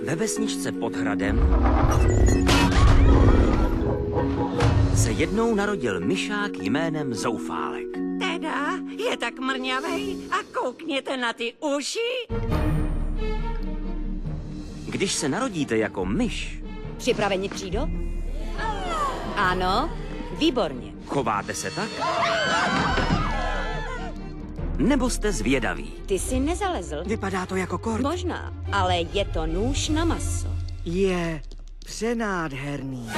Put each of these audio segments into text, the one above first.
Ve vesničce pod hradem se jednou narodil myšák jménem Zoufálek. Teda, je tak mrňavej a koukněte na ty uši. Když se narodíte jako myš, Připraveni, křído? Ano, výborně. chováte se tak? Nebo jste zvědaví? Ty jsi nezalezl. Vypadá to jako kort. Možná, ale je to nůž na maso. Je přenádherný.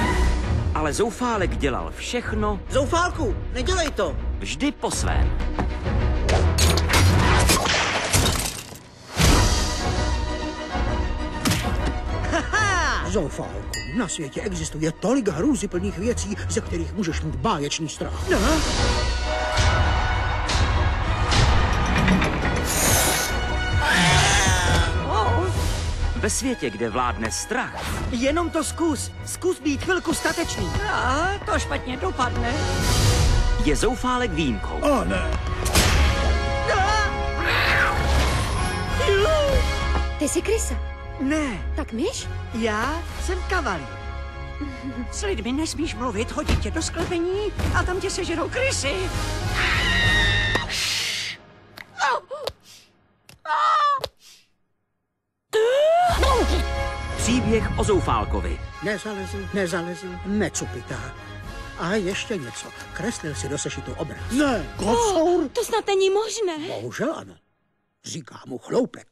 Ale Zoufálek dělal všechno Zoufálku, nedělej to! vždy po svém. Zoufálku, na světě existuje tolik hrůzyplných věcí, ze kterých můžeš mít báječný strach. Ve světě, kde vládne strach, Jenom to zkus. Zkus být chvilku statečný. A to špatně dopadne. je Zoufálek výjimkou. A ne. Ty jsi krysa. Ne, Tak myš? já jsem kavalír. S lidmi nesmíš mluvit, hodit tě do sklepení a tam tě sežerou krysy. Příběh o Zoufálkovi. Nezalezl, necupitá. A ještě něco. Kreslil si do sešitu obraz. Ne, kocour. To snad není možné. Bohužel ano. Říká mu chloupek.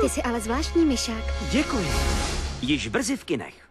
Ty jsi ale zvláštní myšák. Děkuji. Již brzy v kinech.